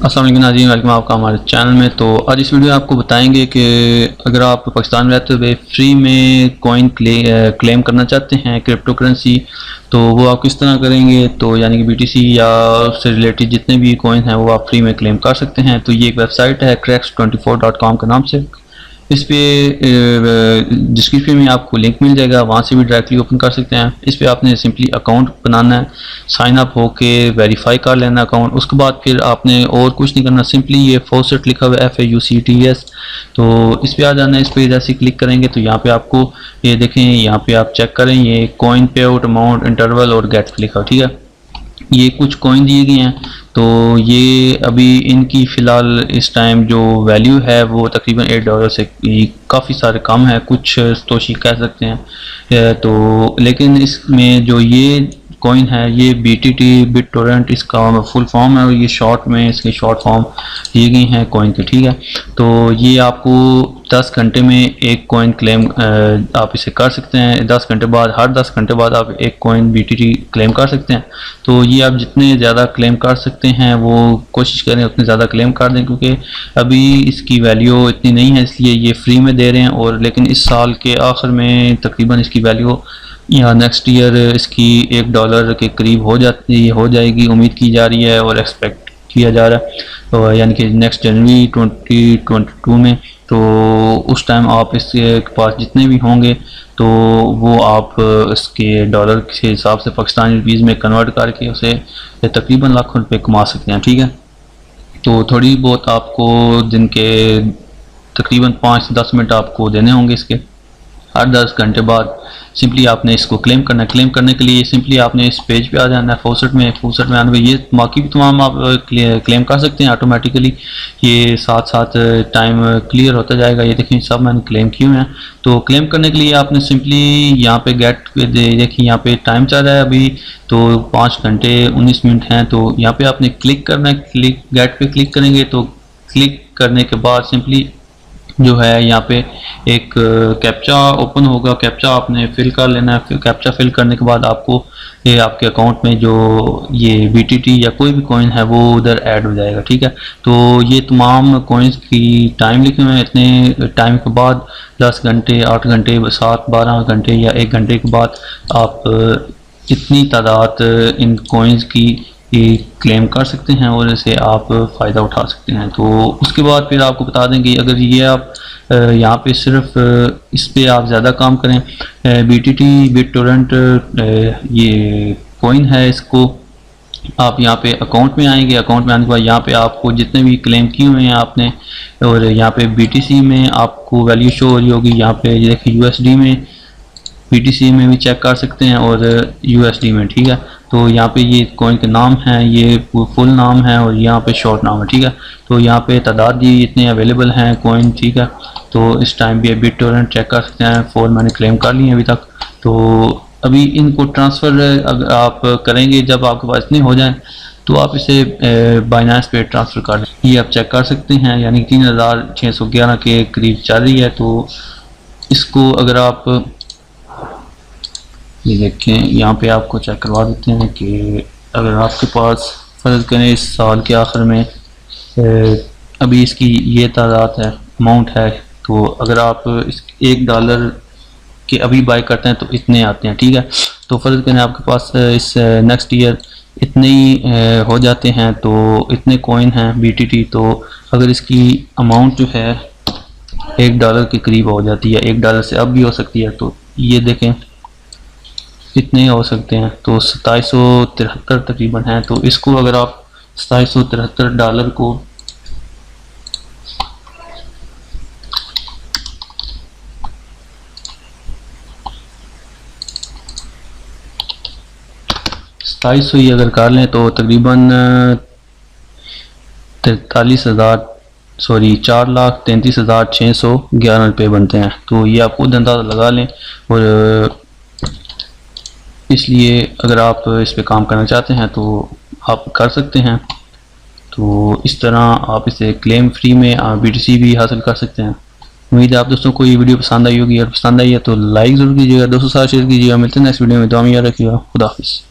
अस्सलाम वालेकुम नाज़रीन, वेलकम आपका हमारे चैनल में। तो आज इस वीडियो में आपको बताएंगे कि अगर आप पाकिस्तान में रहते हुए फ्री में कॉइन क्लेम करना चाहते हैं क्रिप्टो करेंसी, तो वो आप किस तरह करेंगे। तो यानी कि BTC या उससे रिलेटेड जितने भी कॉइन हैं वो आप फ्री में क्लेम कर सकते हैं। तो ये एक वेबसाइट है cracks24.com के नाम से। इस पे डिस्क्रिप्शन में आपको लिंक मिल जाएगा, वहाँ से भी डायरेक्टली ओपन कर सकते हैं। इस पे आपने सिंपली अकाउंट बनाना है, साइन अप होके वेरीफाई कर लेना अकाउंट। उसके बाद फिर आपने और कुछ नहीं करना, सिंपली ये फॉसेट लिखा हुआ है FAUCTS, तो इस पे आ जाना है। इस पे जैसे क्लिक करेंगे तो यहाँ पे आपको ये देखें, यहाँ पे आप चेक करें, ये कॉइन पे आउट अमाउंट इंटरवल और गेट लिखा, ठीक है। ये कुछ कॉइन दिए गए हैं, तो ये अभी इनकी फ़िलहाल इस टाइम जो वैल्यू है वो तकरीबन $8 से काफ़ी सारे कम है, कुछ तोशी कह सकते हैं। तो लेकिन इसमें जो ये कॉइन है ये BTT BitTorrent इसका फुल फॉर्म है, और ये शॉर्ट में इसके शॉर्ट फॉर्म दिए गई हैं कॉइन के, ठीक है। तो ये आपको 10 घंटे में एक कॉइन क्लेम आप इसे कर सकते हैं। 10 घंटे बाद, हर 10 घंटे बाद आप एक कॉइन BTT क्लेम कर सकते हैं। तो ये आप जितने ज़्यादा क्लेम कर सकते हैं वो कोशिश करें उतने ज़्यादा क्लेम कर दें, क्योंकि अभी इसकी वैल्यू इतनी नहीं है, इसलिए ये फ्री में दे रहे हैं। और लेकिन इस साल के आखिर में तकरीबन इसकी वैल्यू या नेक्स्ट ईयर इसकी $1 के करीब हो जाएगी, उम्मीद की जा रही है और एक्सपेक्ट किया जा रहा है। तो यानी कि नेक्स्ट जनवरी 2022 में, तो उस टाइम आप इसके पास जितने भी होंगे तो वो आप इसके डॉलर के हिसाब से पाकिस्तानी रुपीज़ में कन्वर्ट करके उसे तकरीबन लाखों रुपए कमा सकते हैं, ठीक है। तो थोड़ी बहुत आपको दिन के तकरीबन 5 से 10 मिनट आपको देने होंगे इसके। हर 10 घंटे बाद सिंपली आपने इसको क्लेम करना है। क्लेम करने के लिए सिंपली आपने इस पेज पे आ जाना है, फॉसेट में आने पर ये बाकी भी तमाम आप क्लेम कर सकते हैं ऑटोमेटिकली। ये साथ साथ टाइम क्लियर होता जाएगा। ये देखिए सब मैंने क्लेम किए हुए हैं। तो क्लेम करने के लिए आपने सिंपली यहाँ पे गेट पे देखिए, यहाँ पे टाइम चल रहा है अभी, तो 5 घंटे 19 मिनट हैं। तो यहाँ पे आपने क्लिक करना है, गेट पे क्लिक करेंगे तो क्लिक करने के बाद सिंपली जो है यहाँ पे एक कैप्चा ओपन होगा, कैप्चा आपने फिल कर लेना है। फिर कैप्चा फिल करने के बाद आपको ये आपके अकाउंट में जो ये BTT या कोई भी कॉइन है वो उधर ऐड हो जाएगा, ठीक है। तो ये तमाम कॉइन्स की टाइम लिखे हुए हैं, इतने टाइम के बाद 10 घंटे 8 घंटे 7 12 घंटे या 1 घंटे के बाद आप इतनी तादाद इन कॉइन्स की क्लेम कर सकते हैं और इसे आप फ़ायदा उठा सकते हैं। तो उसके बाद फिर आपको बता देंगे, अगर ये आप यहाँ पे सिर्फ इस पे आप ज़्यादा काम करें, BTT BitTorrent ये कॉइन है, इसको आप यहाँ पे अकाउंट में आएंगे। अकाउंट में आने के बाद यहाँ पे आपको जितने भी क्लेम किए हुए हैं आपने, और यहाँ पे BTC में आपको वैल्यू शो हो रही होगी। यहाँ पे देखिए USD में, BTC में भी चेक कर सकते हैं और USD में, ठीक है। तो यहाँ पे ये कॉइन के नाम हैं, ये फुल नाम है और यहाँ पे शॉर्ट नाम है, ठीक है। तो यहाँ पे तादाद दी इतने अवेलेबल हैं कॉइन, ठीक है। तो इस टाइम भी BitTorrent चेक कर सकते हैं, 4 मैंने क्लेम कर लिए अभी तक। तो अभी इनको ट्रांसफ़र अगर आप करेंगे, जब आपके पास इतने हो जाएं तो आप इसे बाइनेंस पे ट्रांसफ़र कर दें। ये आप चेक कर सकते हैं, यानी 3611 के करीब चल रही है। तो इसको अगर आप ये देखें, यहाँ पे आपको चेक करवा देते हैं कि अगर आपके पास फ़र्ज़ करें इस साल के आखिर में अभी इसकी ये तादाद है, अमाउंट है, तो अगर आप इस $1 के अभी बाई करते हैं तो इतने आते हैं, ठीक है। तो फ़र्ज़ करें आपके पास इस नेक्स्ट ईयर इतने ही हो जाते हैं, तो इतने कॉइन हैं BTT। तो अगर इसकी अमाउंट जो है $1 के करीब हो जाती है, $1 से अब भी हो सकती है, तो ये देखें इतने हो सकते हैं। तो 2773 तकरीबन है। तो इसको अगर आप $2773 को ही अगर कर लें तो तकरीबन 4,33,611 रुपये बनते हैं। तो ये आप खुद अंदाज़ा लगा लें। और इसलिए अगर आप इस पे काम करना चाहते हैं तो आप कर सकते हैं। तो इस तरह आप इसे क्लेम फ्री में BTC भी हासिल कर सकते हैं। उम्मीद है आप दोस्तों को ये वीडियो पसंद आई होगी, और पसंद आई है तो लाइक ज़रूर कीजिएगा, दोस्तों साथ शेयर कीजिएगा। मिलते हैं नेक्स्ट वीडियो में, दुआ में याद रखिएगा। खुदा हाफिज़।